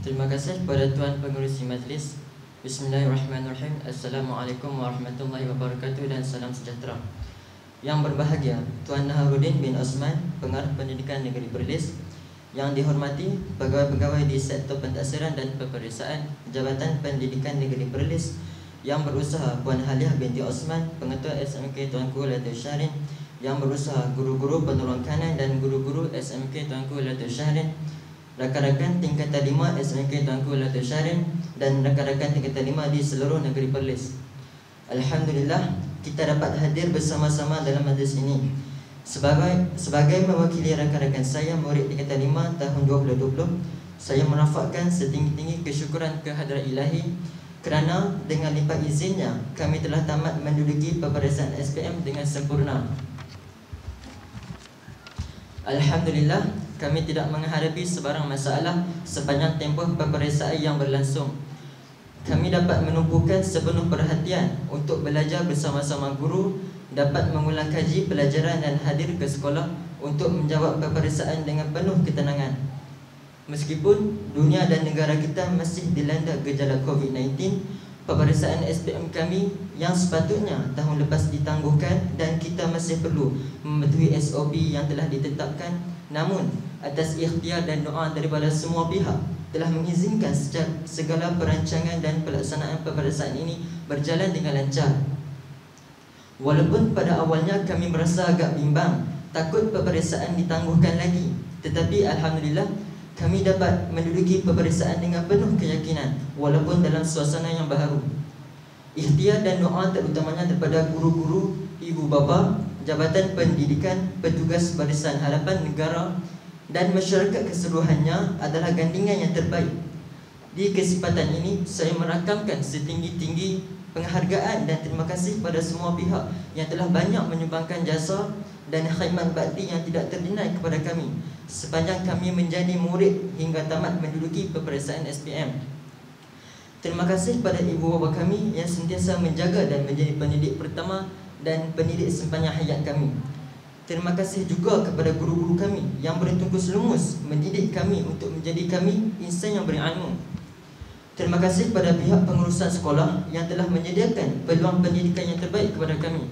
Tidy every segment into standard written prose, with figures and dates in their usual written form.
Terima kasih kepada Tuan Pengerusi Majlis. Bismillahirrahmanirrahim. Assalamualaikum warahmatullahi wabarakatuh dan salam sejahtera. Yang berbahagia Tuan Naharuddin bin Osman, Pengarah Pendidikan Negeri Perlis. Yang dihormati pegawai-pegawai di sektor pentaksiran dan peperiksaan Jabatan Pendidikan Negeri Perlis. Yang berusaha Puan Haliah binti Osman, Pengetua SMK Tuanku Latul Syahrin. Yang berusaha guru-guru penolong kanan dan guru-guru SMK Tuanku Latul Syahrin, rakan-rakan tingkatan 5 SMK Tuanku Latul Syahrin, dan rakan-rakan tingkatan 5 di seluruh negeri Perlis. Alhamdulillah, kita dapat hadir bersama-sama dalam majlis ini. Sebagai mewakili rakan-rakan saya, murid tingkatan 5 tahun 2020, saya merafakkan setinggi-tinggi kesyukuran kehadrat Ilahi kerana dengan lipat izinnya kami telah tamat menduduki peperiksaan SPM dengan sempurna. Alhamdulillah, kami tidak menghadapi sebarang masalah sepanjang tempoh peperiksaan yang berlangsung. Kami dapat menumpukan sepenuh perhatian untuk belajar bersama-sama guru, dapat mengulang kaji pelajaran dan hadir ke sekolah untuk menjawab peperiksaan dengan penuh ketenangan. Meskipun dunia dan negara kita masih dilanda gejala COVID-19, peperiksaan SPM kami yang sepatutnya tahun lepas ditangguhkan dan kita masih perlu mematuhi SOP yang telah ditetapkan. Namun, atas ikhtiar dan doa daripada semua pihak, telah mengizinkan segala perancangan dan pelaksanaan peperiksaan ini berjalan dengan lancar. Walaupun pada awalnya kami merasa agak bimbang, takut peperiksaan ditangguhkan lagi, tetapi Alhamdulillah, kami dapat menduduki peperiksaan dengan penuh keyakinan walaupun dalam suasana yang baharu. Ikhtiar dan doa terutamanya daripada guru-guru, ibu bapa, Jabatan Pendidikan, petugas Barisan Harapan Negara dan masyarakat keseluruhannya adalah gandingan yang terbaik. Di kesempatan ini, saya merakamkan setinggi-tinggi penghargaan dan terima kasih pada semua pihak yang telah banyak menyumbangkan jasa dan khidmat bakti yang tidak terdinai kepada kami sepanjang kami menjadi murid hingga tamat menduduki peperiksaan SPM. Terima kasih pada ibu bapa kami yang sentiasa menjaga dan menjadi pendidik pertama dan pendidik sepanjang hayat kami. Terima kasih juga kepada guru-guru kami yang bertungkus lumus mendidik kami untuk menjadi kami insan yang berilmu. Terima kasih pada pihak pengurusan sekolah yang telah menyediakan peluang pendidikan yang terbaik kepada kami.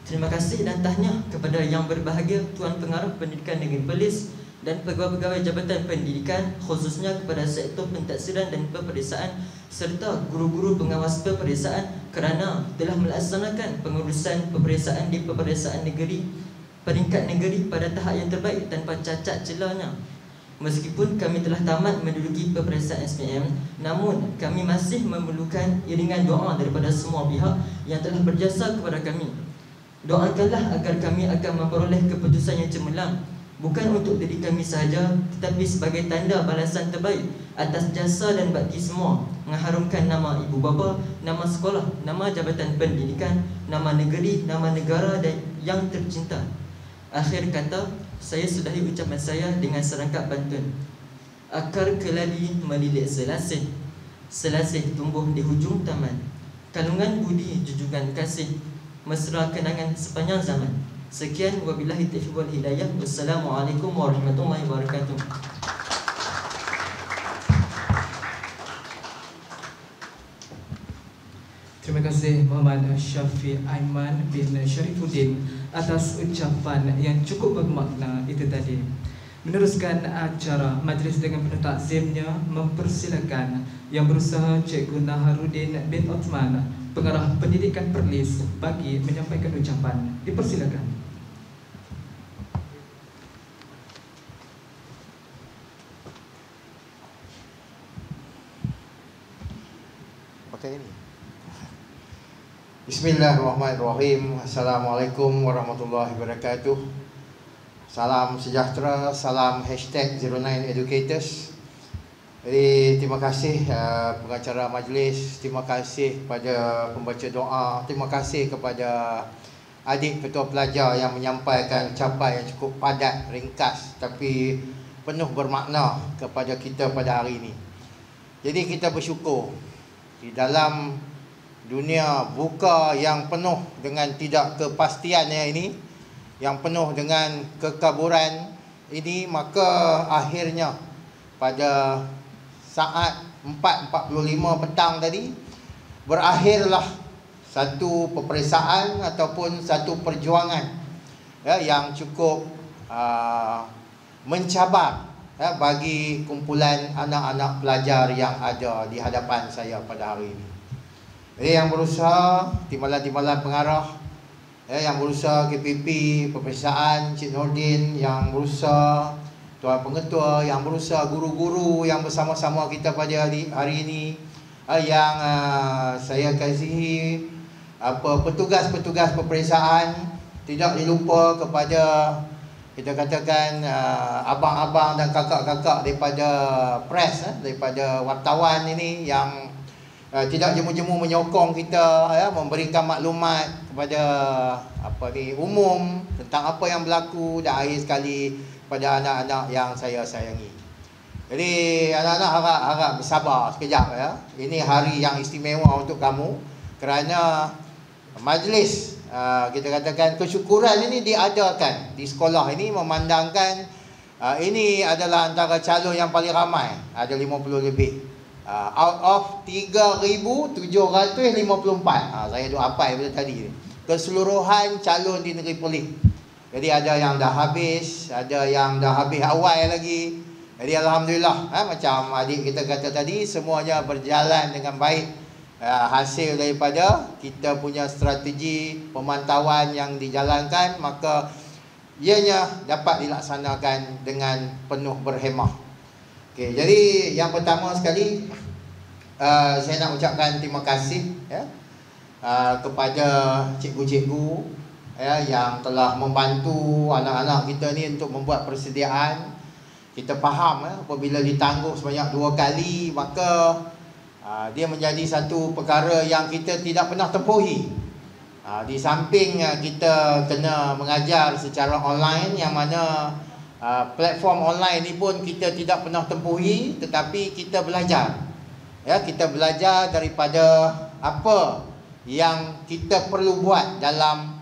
Terima kasih dan tahniah kepada yang berbahagia Tuan Pengarah Pendidikan Negeri Perlis dan pegawai-pegawai Jabatan Pendidikan, khususnya kepada sektor pentaksiran dan peperiksaan serta guru-guru pengawas peperiksaan kerana telah melaksanakan pengurusan peperiksaan di peperiksaan negeri peringkat negeri pada tahap yang terbaik tanpa cacat celahnya. Meskipun kami telah tamat menduduki peperiksaan SPM, namun kami masih memerlukan iringan doa daripada semua pihak yang telah berjasa kepada kami. Doakanlah agar kami akan memperoleh keputusan yang cemerlang, bukan untuk diri kami sahaja, tetapi sebagai tanda balasan terbaik atas jasa dan bakti semua, mengharumkan nama ibu bapa, nama sekolah, nama Jabatan Pendidikan, nama negeri, nama negara dan yang tercinta. Akhir kata, saya sudahi ucapan saya dengan serangkap pantun. Akar keladi melilit selasih, selasih tumbuh di hujung taman. Kalungan budi junjungan kasih, mesra kenangan sepanjang zaman. Sekian, wabillahi taufiq wal hidayah. Wassalamualaikum warahmatullahi wabarakatuh. Terima kasih Muhammad Syafiq Aiman bin Syarifuddin atas ucapan yang cukup bermakna itu tadi. Meneruskan acara majlis dengan penuh takzimnya, mempersilakan yang berusaha Cikgu Naharuddin bin Osman, Pengarah Pendidikan Perlis, bagi menyampaikan ucapan. Dipersilakan. Pakai ini. Bismillahirrahmanirrahim. Assalamualaikum warahmatullahi wabarakatuh. Salam sejahtera, salam #09educators. Jadi terima kasih pengacara majlis, terima kasih kepada pembaca doa, terima kasih kepada adik ketua pelajar yang menyampaikan ucapan yang cukup padat, ringkas tapi penuh bermakna kepada kita pada hari ini. Jadi kita bersyukur di dalam dunia buka yang penuh dengan tidak kepastiannya ini, yang penuh dengan kekaburan ini, maka akhirnya pada saat 4.45 petang tadi, berakhirlah satu peperiksaan ataupun satu perjuangan yang cukup mencabar bagi kumpulan anak-anak pelajar yang ada di hadapan saya pada hari ini. Jadi yang berusaha timbalan-timbalan pengarah, yang berusaha KPP, peperiksaan Cik Nordin, yang berusaha Tuan Pengetua, yang berusaha guru-guru yang bersama-sama kita pada hari ini, yang saya kasihi petugas-petugas peperiksaan, tidak dilupa kepada kita katakan abang-abang dan kakak-kakak daripada press, daripada wartawan ini yang tidak jemu-jemu menyokong kita, memberikan maklumat kepada umum tentang apa yang berlaku, dan akhir sekali pada anak-anak yang saya sayangi. Jadi anak-anak harap bersabar sekejap ya. Ini hari yang istimewa untuk kamu kerana majlis kita katakan kesyukuran ini diadakan di sekolah ini, memandangkan ini adalah antara calon yang paling ramai, ada 50 lebih. Out of 3,754, saya duk hafal pada tadi, keseluruhan calon di negeri Perlis. Jadi ada yang dah habis, ada yang dah habis awal lagi. Jadi alhamdulillah, macam adik kita kata tadi, semuanya berjalan dengan baik. Hasil daripada kita punya strategi pemantauan yang dijalankan, maka ianya dapat dilaksanakan dengan penuh berhemah. Okay, jadi yang pertama sekali saya nak ucapkan terima kasih kepada cikgu-cikgu yang telah membantu anak-anak kita ni untuk membuat persediaan. Kita faham apabila ditangguh sebanyak 2 kali, maka dia menjadi satu perkara yang kita tidak pernah tempuhi. Di samping kita kena mengajar secara online, yang mana platform online ni pun kita tidak pernah tempuhi, tetapi kita belajar. Kita belajar daripada apa yang kita perlu buat dalam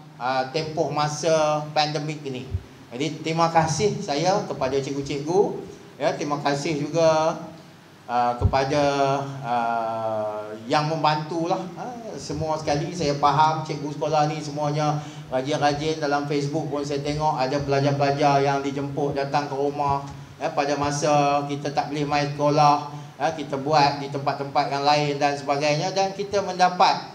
tempoh masa pandemik ini. Jadi terima kasih saya kepada cikgu-cikgu, terima kasih juga kepada yang membantulah semua sekali. Saya faham cikgu sekolah ni semuanya rajin-rajin. Dalam Facebook pun saya tengok ada pelajar-pelajar yang dijemput datang ke rumah pada masa kita tak boleh main sekolah. Kita buat di tempat-tempat yang lain dan sebagainya, dan kita mendapat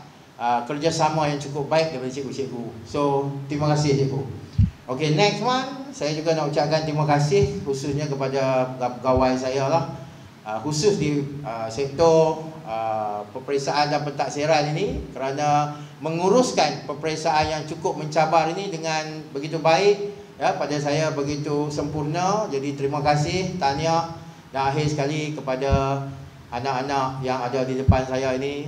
kerjasama yang cukup baik daripada cikgu-cikgu. So terima kasih cikgu. Okay, next one, saya juga nak ucapkan terima kasih khususnya kepada pegawai saya lah, khusus di sektor peperiksaan dan pentaksiran ini, kerana menguruskan peperiksaan yang cukup mencabar ini dengan begitu baik, pada saya begitu sempurna. Jadi terima kasih, tahniah, dan akhir sekali kepada anak-anak yang ada di depan saya ini.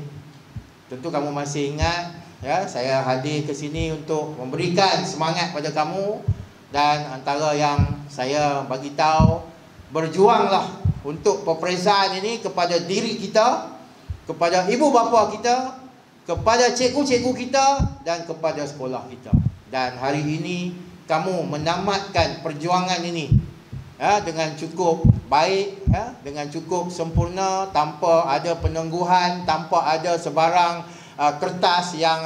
Tentu kamu masih ingat saya hadir ke sini untuk memberikan semangat pada kamu, dan antara yang saya bagi tahu, berjuanglah untuk peperiksaan ini kepada diri kita, kepada ibu bapa kita, kepada cikgu-cikgu kita, dan kepada sekolah kita. Dan hari ini kamu menamatkan perjuangan ini dengan cukup baik, dengan cukup sempurna, tanpa ada penangguhan, tanpa ada sebarang kertas yang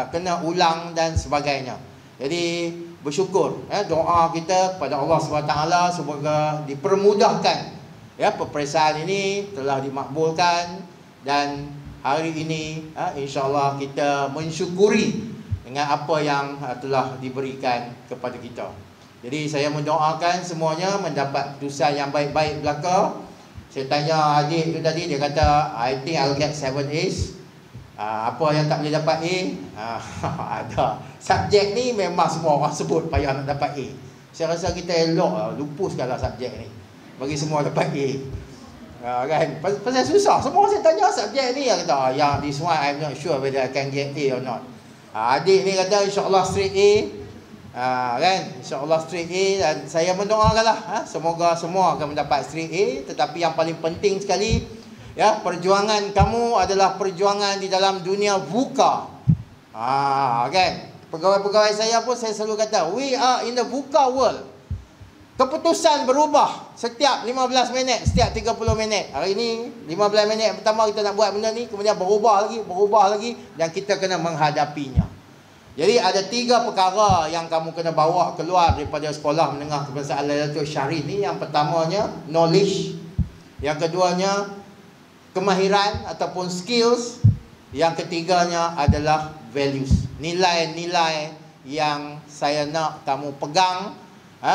kena ulang dan sebagainya. Jadi bersyukur, doa kita kepada Allah SWT semoga dipermudahkan peperiksaan ini telah dimakbulkan, dan hari ini insya-Allah kita mensyukuri dengan apa yang telah diberikan kepada kita. Jadi saya mendoakan semuanya mendapat keputusan yang baik-baik belaka. Saya tanya adik tu tadi, dia kata I think I'll get 7 A's. Apa yang tak boleh dapat A? Ada. Subjek ni memang semua orang sebut payah nak dapat A. Saya rasa kita elok lupuskanlah subjek ni, bagi semua dapat A. Kan? Pasal susah. Semua saya tanya subjek ni, yang kata yang this one I'm not sure whether I can get A or not. Adik ni kata insya-Allah straight A. Kan? InsyaAllah straight A, dan saya mendoakanlah semoga semua akan mendapat straight A. Tetapi yang paling penting sekali, perjuangan kamu adalah perjuangan di dalam dunia VUCA. Kan? Pegawai-pegawai saya pun saya selalu kata, we are in the VUCA world. keputusan berubah setiap 15 minit, setiap 30 minit. Hari ni 15 minit yang pertama kita nak buat benda ni, kemudian berubah lagi dan kita kena menghadapinya. Jadi ada 3 perkara yang kamu kena bawa keluar daripada sekolah menengah kebangsaan Lailatul Syarif ni. Yang pertamanya knowledge, yang keduanya kemahiran ataupun skills, yang ketiganya adalah values, nilai-nilai yang saya nak kamu pegang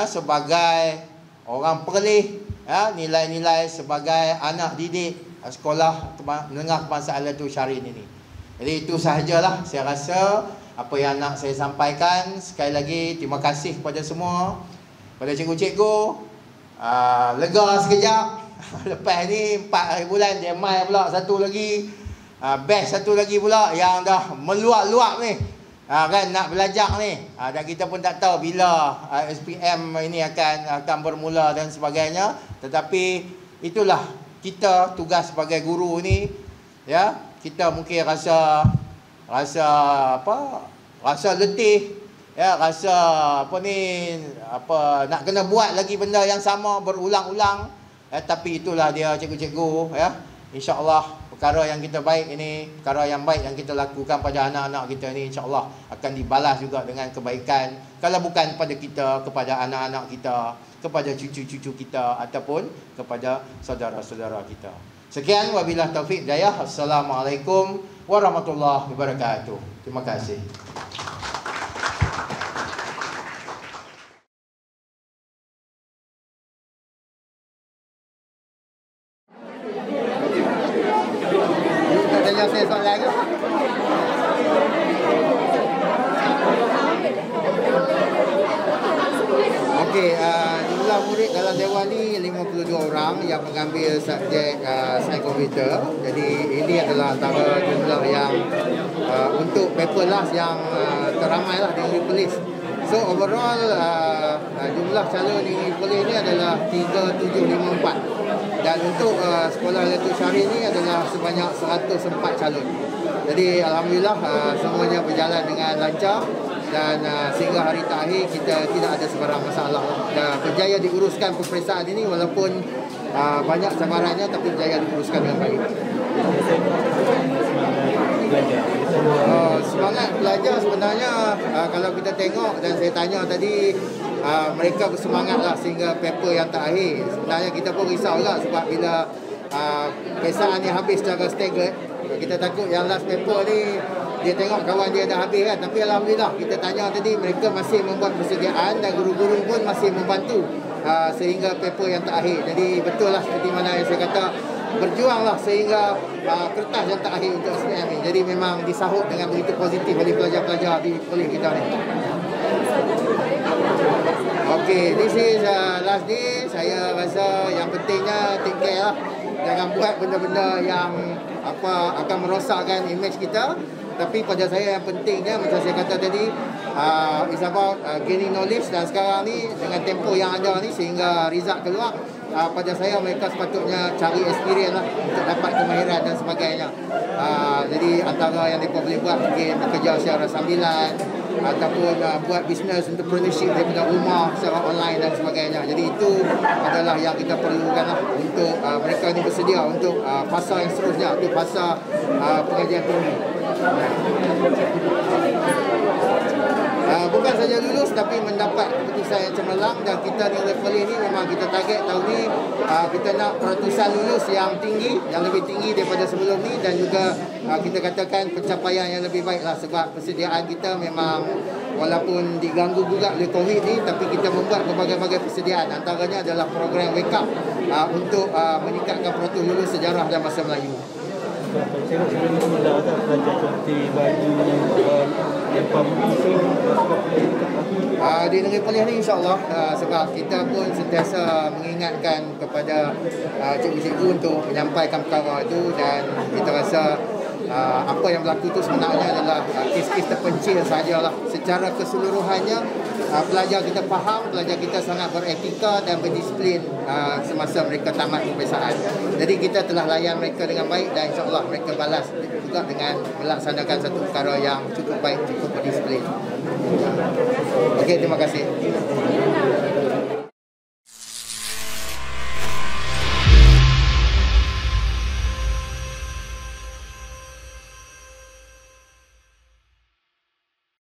sebagai orang perlis, nilai-nilai sebagai anak didik sekolah menengah kebangsaan Lailatul Syarif ini. Jadi itu sahajalah saya rasa apa yang nak saya sampaikan. Sekali lagi terima kasih kepada semua, kepada cikgu-cikgu. Lega sekejap. Lepas ni 4 bulan dia mai pula satu lagi. Best satu lagi pula yang dah meluap-luap ni. Kan nak belajar ni. Dan kita pun tak tahu bila SPM ini akan bermula dan sebagainya. Tetapi itulah kita tugas sebagai guru ni, ya. Kita mungkin rasa letih, ya, rasa nak kena buat lagi benda yang sama berulang-ulang, tapi itulah dia cikgu-cikgu, ya. InsyaAllah perkara yang kita baik ini, perkara yang baik yang kita lakukan pada anak-anak kita ni, insyaAllah akan dibalas juga dengan kebaikan. Kalau bukan kepada kita, kepada anak-anak kita, kepada cucu-cucu kita, ataupun kepada saudara-saudara kita. Sekian, wabillahi taufiq hidayah. Assalamualaikum warahmatullahi wabarakatuh. Terima kasih. Nak tanya saya soalan ke? Okey, jumlah murid dalam dewan ni 52 orang yang mengambil subjek sains komputer. Jadi ini adalah antara jumlah yang untuk paper last yang teramai lah di Perlis. So overall jumlah calon di Perlis ni adalah 3754. Dan untuk sekolah Lailatul Syarif ni adalah sebanyak 104 calon. Jadi alhamdulillah semuanya berjalan dengan lancar. Dan sehingga hari terakhir kita tidak ada sebarang masalah. Berjaya diuruskan peperiksaan ini walaupun banyak cabarannya, tapi berjaya diuruskan dengan baik. Semangat belajar sebenarnya kalau kita tengok dan saya tanya tadi, mereka bersemangatlah sehingga paper yang terakhir. Sebenarnya kita pun risaulah sebab bila peperiksaan ni habis secara staggered, kita takut yang last paper ni dia tengok kawan dia dah habis kan. Tapi alhamdulillah kita tanya tadi, mereka masih membuat persediaan dan guru-guru pun masih membantu sehingga paper yang terakhir. Jadi betul lah seperti mana yang saya kata, berjuanglah sehingga kertas yang terakhir untuk SPM ni. Jadi memang disahut dengan begitu positif oleh pelajar-pelajar di kuliah kita ni. Okay, this is last day. Saya rasa yang pentingnya take care lah. Jangan buat benda-benda yang akan merosakkan image kita. Tapi pada saya yang pentingnya, macam saya kata tadi, it's about gaining knowledge. Dan sekarang ni dengan tempoh yang ada ni sehingga result keluar, pada saya mereka sepatutnya cari experience lah untuk dapat kemahiran dan sebagainya. Jadi antara yang mereka boleh buat mungkin bekerja secara sambilan ataupun buat business entrepreneurship daripada rumah secara online dan sebagainya. Jadi itu adalah yang kita perlukan lah untuk mereka ni bersedia untuk fasa yang seterusnya, untuk fasa pengajian tinggi. Bukan saja lulus tapi mendapat keputusan yang cemerlang. Dan kita di level ini memang kita target tahun ni kita nak peratusan lulus yang tinggi, yang lebih tinggi daripada sebelum ni. Dan juga kita katakan pencapaian yang lebih baik lah, sebab persediaan kita memang walaupun diganggu juga oleh COVID ni, tapi kita membuat berbagai-bagai persediaan. Antaranya adalah program Wake Up untuk meningkatkan peratusan lulus sejarah dan bahasa Melayu. Saya sebelum ni dah ada pelajar cuti baju yang publishing di negeri Perlis ni insyaAllah, sebab kita pun sentiasa mengingatkan kepada cikgu-cikgu untuk menyampaikan perkara itu. Dan kita rasa apa yang berlaku itu sebenarnya adalah kes-kes terpencil sahajalah. Secara keseluruhannya pelajar kita faham, pelajar kita sangat beretika dan berdisiplin semasa mereka tamat peperiksaan. Jadi kita telah layan mereka dengan baik dan insyaAllah mereka balas juga dengan melaksanakan satu perkara yang cukup baik, cukup berdisiplin. Okey, terima kasih.